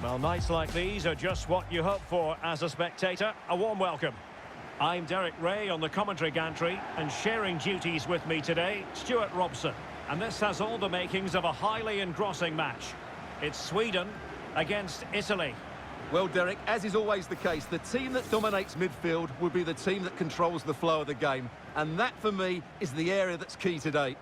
Well, nights like these are just what you hope for as a spectator. A warm welcome. I'm Derek Ray on the commentary gantry, and sharing duties with me today, Stuart Robson. And this has all the makings of a highly engrossing match. It's Sweden against Italy. Well, Derek, as is always the case, the team that dominates midfield will be the team that controls the flow of the game. And that, for me, is the area that's key today.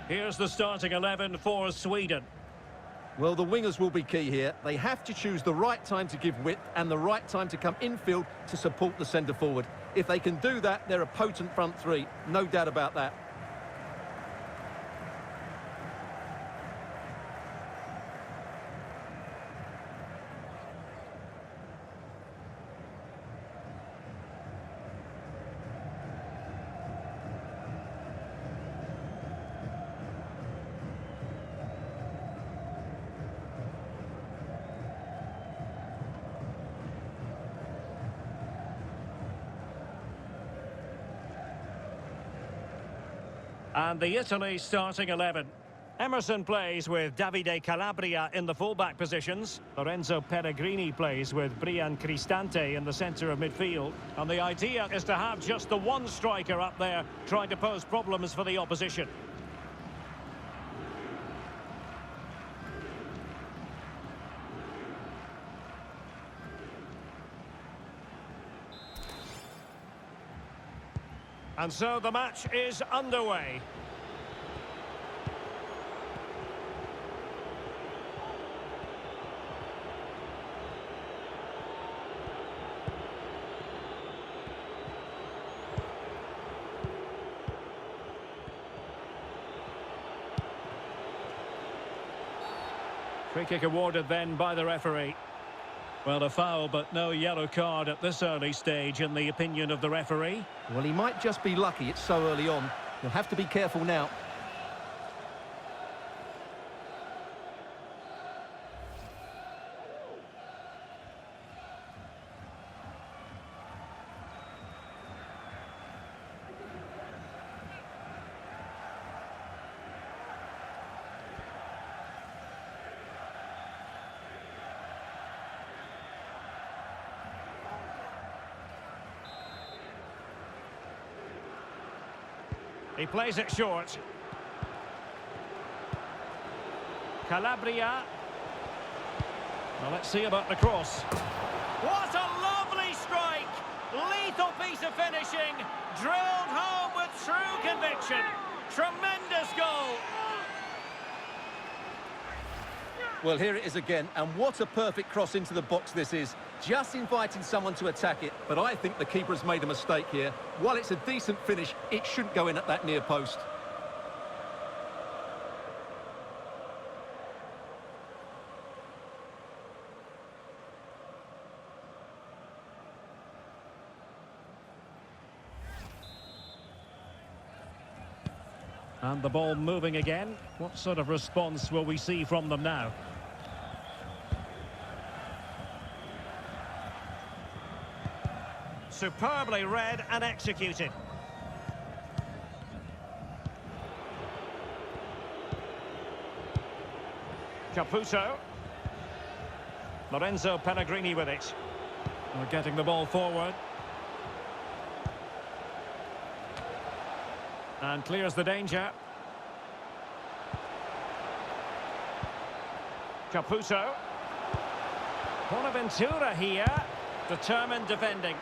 Here's the starting 11 for Sweden. Well, the wingers will be key here. They have to choose the right time to give width and the right time to come infield to support the centre-forward. If they can do that, they're a potent front three. No doubt about that. And the Italy starting 11. Emerson plays with Davide Calabria in the fullback positions. Lorenzo Pellegrini plays with Brian Cristante in the centre of midfield. And the idea is to have just the one striker up there trying to pose problems for the opposition. And so the match is underway. Free kick awarded then by the referee. Well, a foul, but no yellow card at this early stage, in the opinion of the referee. Well, he might just be lucky it's so early on. He'll have to be careful now. He plays it short. Calabria. Well, let's see about the cross. What a lovely strike! Lethal piece of finishing. Drilled home with true conviction. Tremendous goal. Well, here it is again, and what a perfect cross into the box this is. Just inviting someone to attack it, but I think the keeper has made a mistake here. While it's a decent finish, it shouldn't go in at that near post. And the ball moving again. What sort of response will we see from them now? Superbly read and executed. Caputo. Lorenzo Pellegrini with it. We're getting the ball forward. And clears the danger. Caputo. Bonaventura here. Determined defending.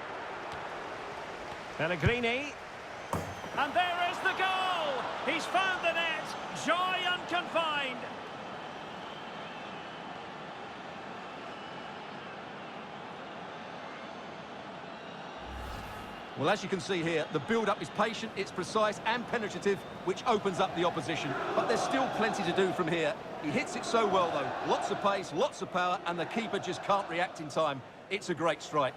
Pellegrini. And there is the goal! He's found the net. Joy unconfined. Well, as you can see here, the build-up is patient, it's precise and penetrative, which opens up the opposition. But there's still plenty to do from here. He hits it so well, though. Lots of pace, lots of power, and the keeper just can't react in time. It's a great strike.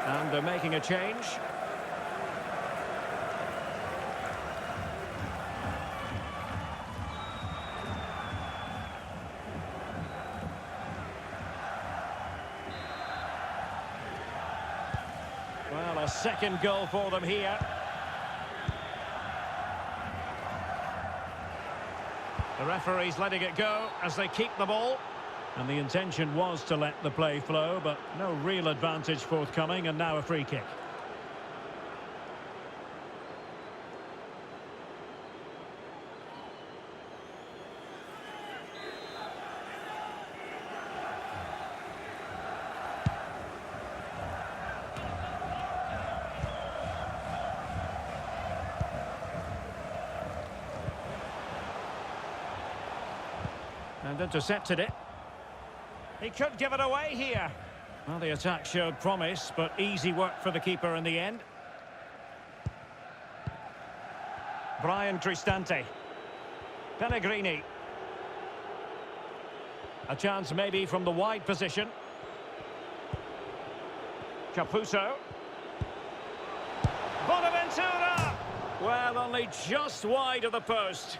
And they're making a change. Well, a second goal for them here. The referee's letting it go as they keep the ball. And the intention was to let the play flow, but no real advantage forthcoming, and now a free kick. And intercepted it. He could give it away here. Well, the attack showed promise, but easy work for the keeper in the end. Cristante. Pellegrini. A chance maybe from the wide position. Caputo. Bonaventura! Well, only just wide of the post.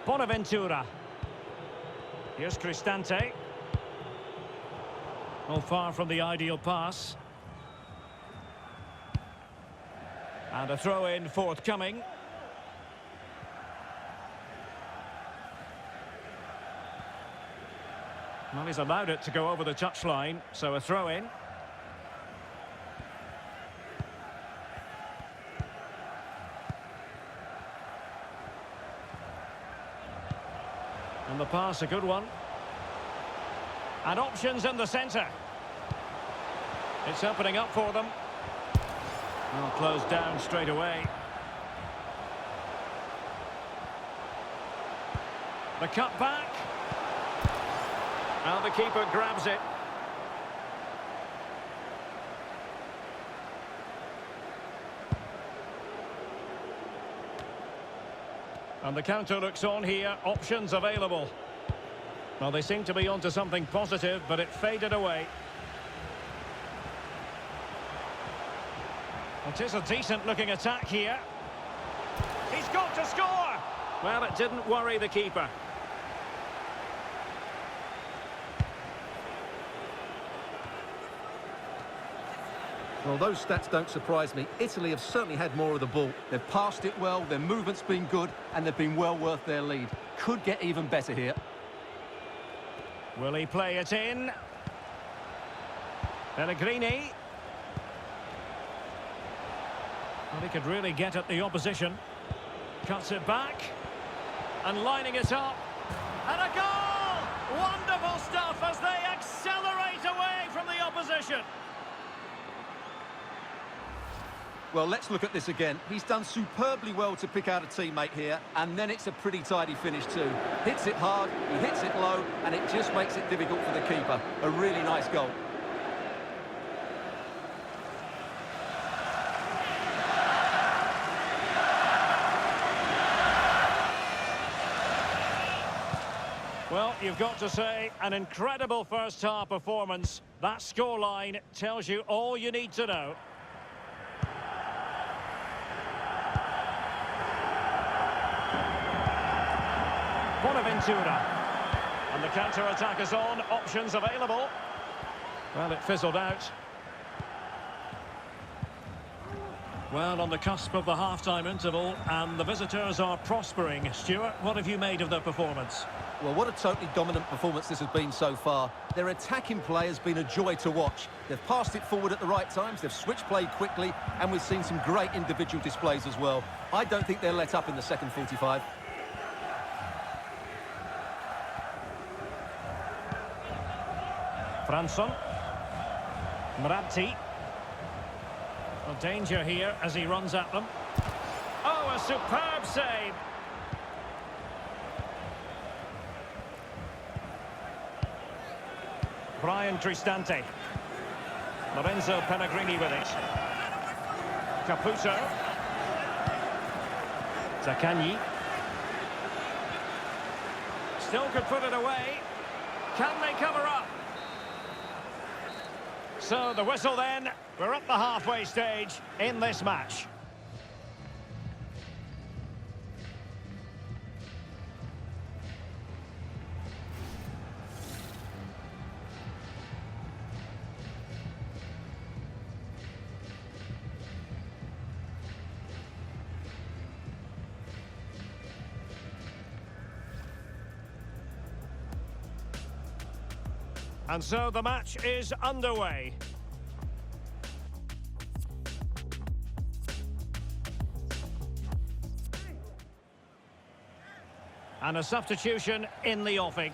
Bonaventura. Here's Cristante. Oh, far from the ideal pass. And a throw-in forthcoming. Well, he's allowed it to go over the touchline, so a throw-in. And the pass, a good one. And options in the centre. It's opening up for them. Well, closed down straight away. The cut back. And the keeper grabs it. And the counter looks on here. Options available. Well, they seem to be onto something positive, but it faded away. It is a decent-looking attack here. He's got to score! Well, it didn't worry the keeper. Well, those stats don't surprise me. Italy have certainly had more of the ball. They've passed it well, their movement's been good, and they've been well worth their lead. Could get even better here. Will he play it in? Pellegrini. Well, he could really get at the opposition. Cuts it back. And lining it up. And a goal! Wonderful stuff as they accelerate away from the opposition. Well, let's look at this again. He's done superbly well to pick out a teammate here, and then it's a pretty tidy finish too. Hits it hard, he hits it low, and it just makes it difficult for the keeper. A really nice goal. Well, you've got to say, an incredible first-half performance. That scoreline tells you all you need to know. Bonaventura. And the counter-attack is on, options available. Well, it fizzled out. Well, on the cusp of the half-time interval, and the visitors are prospering. Stuart, what have you made of their performance? Well, what a totally dominant performance this has been so far. Their attacking play has been a joy to watch. They've passed it forward at the right times, they've switched play quickly, and we've seen some great individual displays as well. I don't think they'll let up in the second 45. Franson. Mratti. Well, danger here as he runs at them. Oh, a superb save. Cristante. Lorenzo Pellegrini with it. Caputo. Zaccagni. Still could put it away. Can they cover up? So the whistle then. We're at the halfway stage in this match. And so the match is underway. And a substitution in the offing.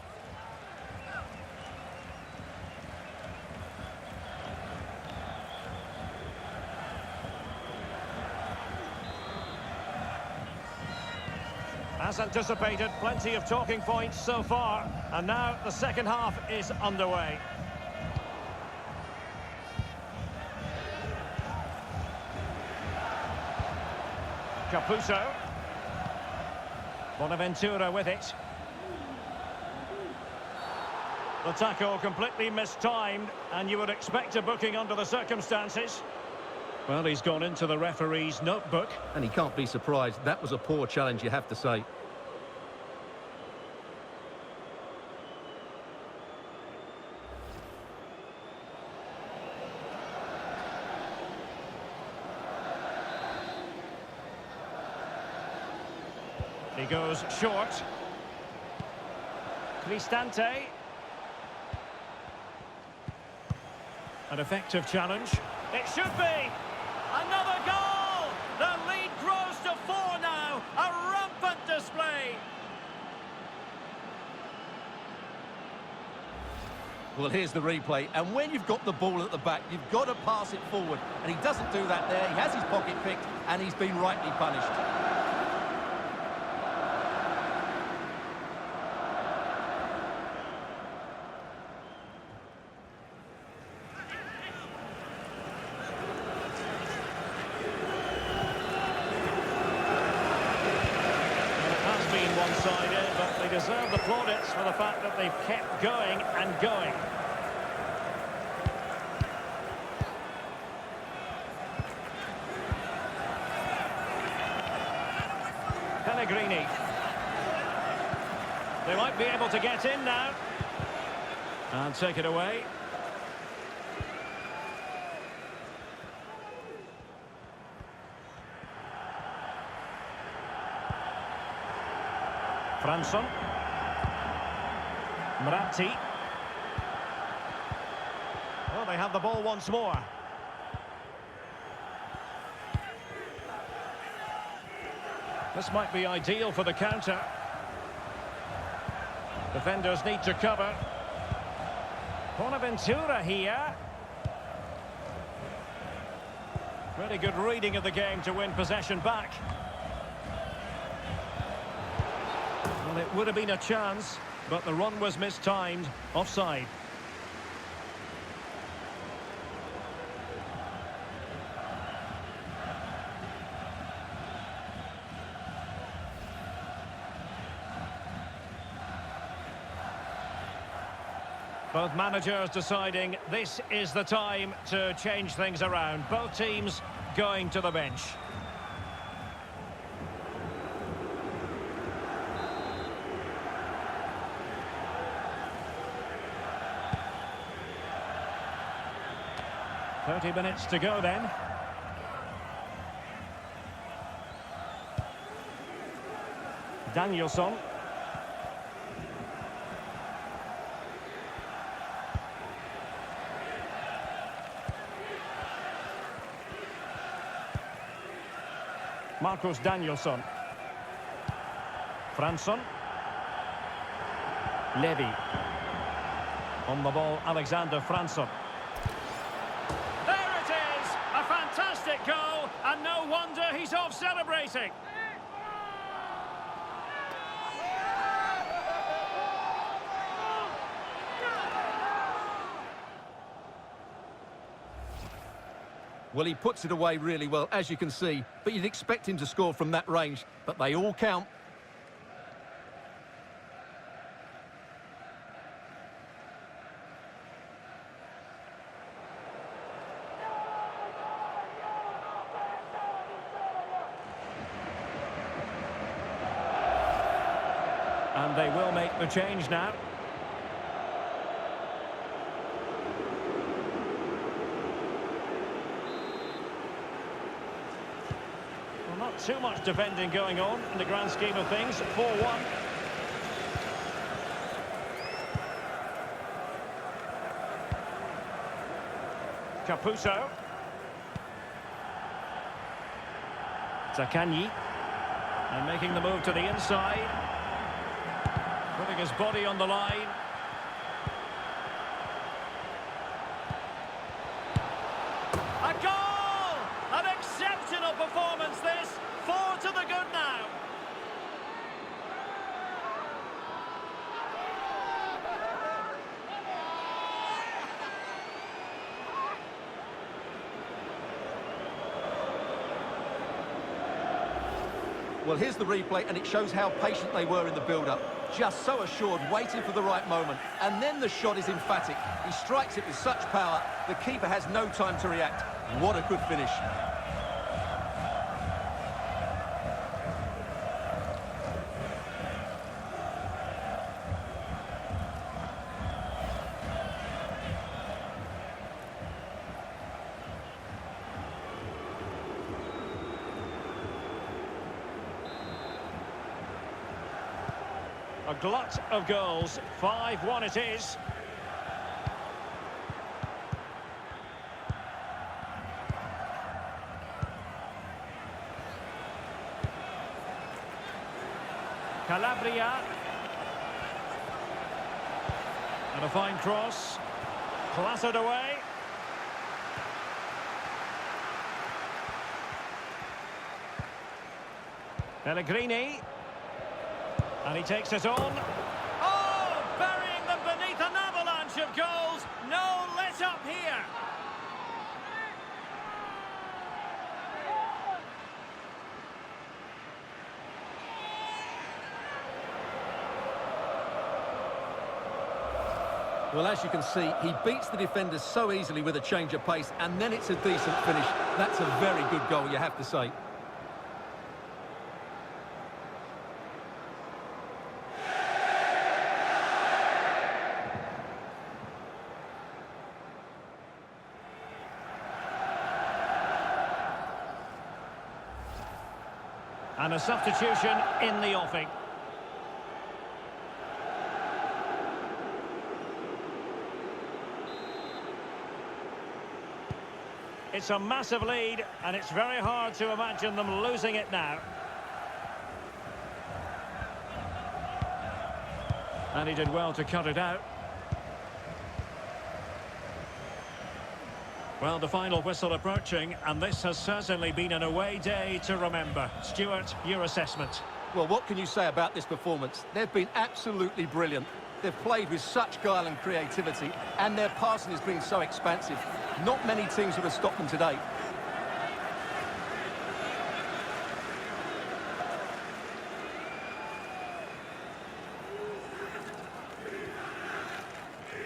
As anticipated, plenty of talking points so far. And now the second half is underway. Caputo. Bonaventura with it. The tackle completely mistimed, and you would expect a booking under the circumstances. Well, he's gone into the referee's notebook. And he can't be surprised. That was a poor challenge, you have to say. He goes short. Cristante. An effective challenge. It should be! Another goal! The lead grows to 4 now. A rampant display. Well, here's the replay. And when you've got the ball at the back, you've got to pass it forward. And he doesn't do that there. He has his pocket picked, and he's been rightly punished. One-sided, but they deserve the plaudits for the fact that they've kept going and going. Pellegrini. They might be able to get in now. And take it away. Franson. Mratti. Well, they have the ball once more. This might be ideal for the counter. Defenders need to cover. Bonaventura here. Really good reading of the game to win possession back. Well, it would have been a chance, but the run was mistimed. Offside. Both managers deciding this is the time to change things around. Both teams going to the bench. 30 minutes to go then. Danielson. Marcos Danielson. Fransson. Levy. On the ball, Alexander Fransson. There it is! A fantastic goal, and no wonder he's off celebrating. Well, he puts it away really well, as you can see, but you'd expect him to score from that range, but they all count. And they will make the change now. Well, not too much defending going on in the grand scheme of things. 4-1. Caputo. Zaccagni. And making the move to the inside. Putting his body on the line. A goal! An exceptional performance this. 4 to the good now. Well, here's the replay, and it shows how patient they were in the build-up. Just so assured, waiting for the right moment. And then the shot is emphatic. He strikes it with such power, the keeper has no time to react. What a good finish. A glut of goals. 5-1 it is. Calabria. And a fine cross. Clattered away. Pellegrini. And he takes it on. Oh, burying them beneath an avalanche of goals. No let up here. Well, as you can see, he beats the defenders so easily with a change of pace, and then it's a decent finish. That's a very good goal, you have to say. And a substitution in the offing. It's a massive lead, and it's very hard to imagine them losing it now. And he did well to cut it out. Well, the final whistle approaching, and this has certainly been an away day to remember. Stuart, your assessment. Well, what can you say about this performance? They've been absolutely brilliant. They've played with such guile and creativity, and their passing has been so expansive. Not many teams would have stopped them today.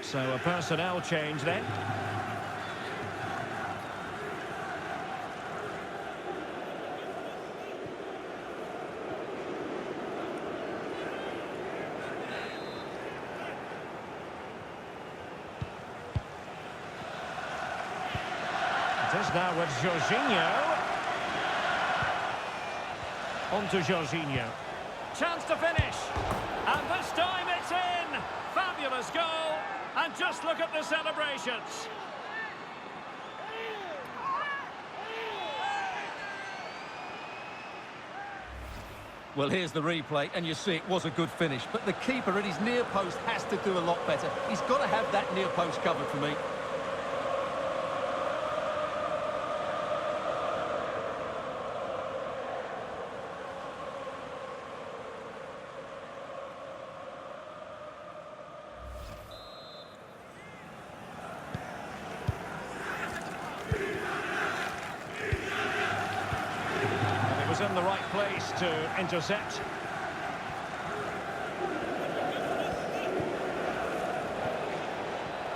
So a personnel change then. It is now with Jorginho. On to Jorginho. Chance to finish. And this time it's in. Fabulous goal. And just look at the celebrations. Well, here's the replay, and you see it was a good finish. But the keeper at his near post has to do a lot better. He's got to have that near post covered for me. In the right place to intercept.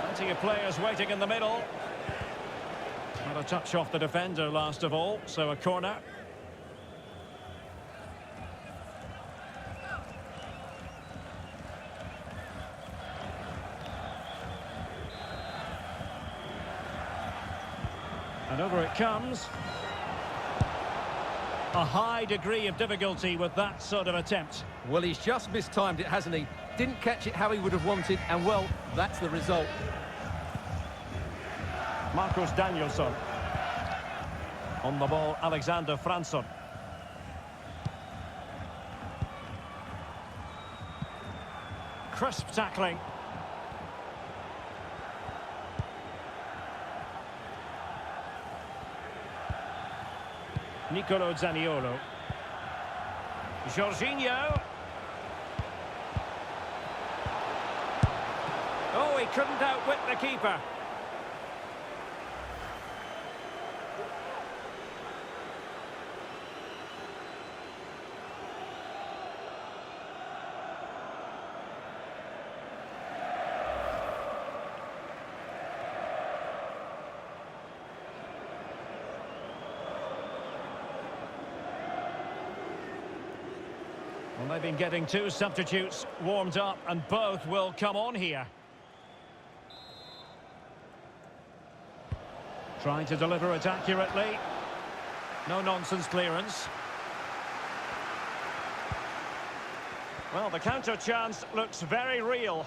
Plenty of players waiting in the middle. Not a touch off the defender last of all, so a corner. And over it comes. A high degree of difficulty with that sort of attempt. Well, he's just mistimed it, hasn't he? Didn't catch it how he would have wanted, and well, that's the result. Marcus Danielsson. On the ball, Alexander Fransson. Crisp tackling. Nicolo Zaniolo. Jorginho. Oh, he couldn't outwit the keeper. Well, they've been getting two substitutes warmed up, and both will come on here. Trying to deliver it accurately. No nonsense clearance. Well, the counter chance looks very real.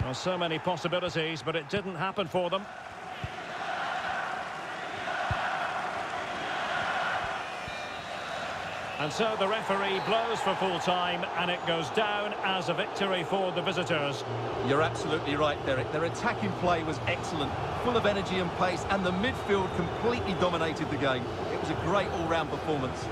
Well, so many possibilities, but it didn't happen for them. And so the referee blows for full time, and it goes down as a victory for the visitors. You're absolutely right, Derek. Their attacking play was excellent, full of energy and pace, and the midfield completely dominated the game. It was a great all-round performance.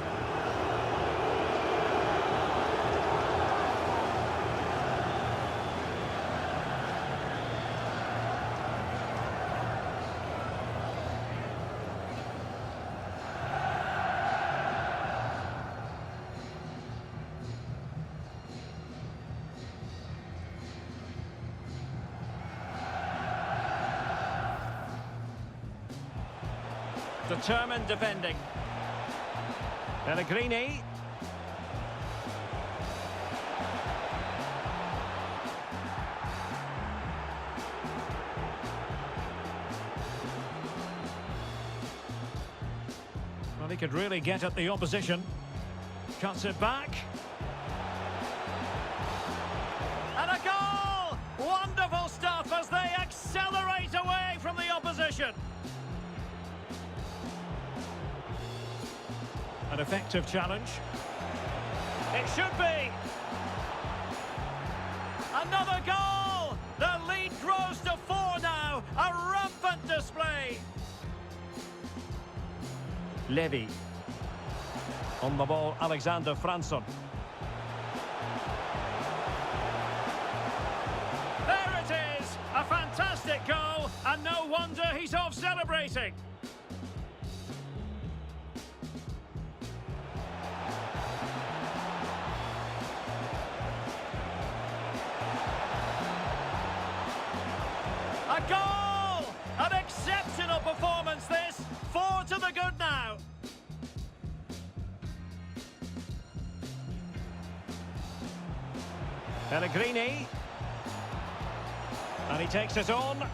Determined defending. Pellegrini. Well, he could really get at the opposition. Cuts it back. And a goal! Wonderful stuff as they accelerate away from the opposition. An effective challenge. It should be. Another goal! The lead grows to 4 now. A rampant display. Levy. On the ball, Alexander Fransson. There it is! A fantastic goal, and no wonder he's off celebrating. A goal! An exceptional performance this. 4 to the good now. Pellegrini. And he takes it on.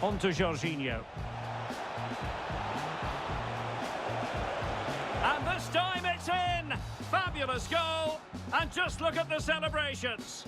On to Jorginho. And this time it's in! Fabulous goal! And just look at the celebrations.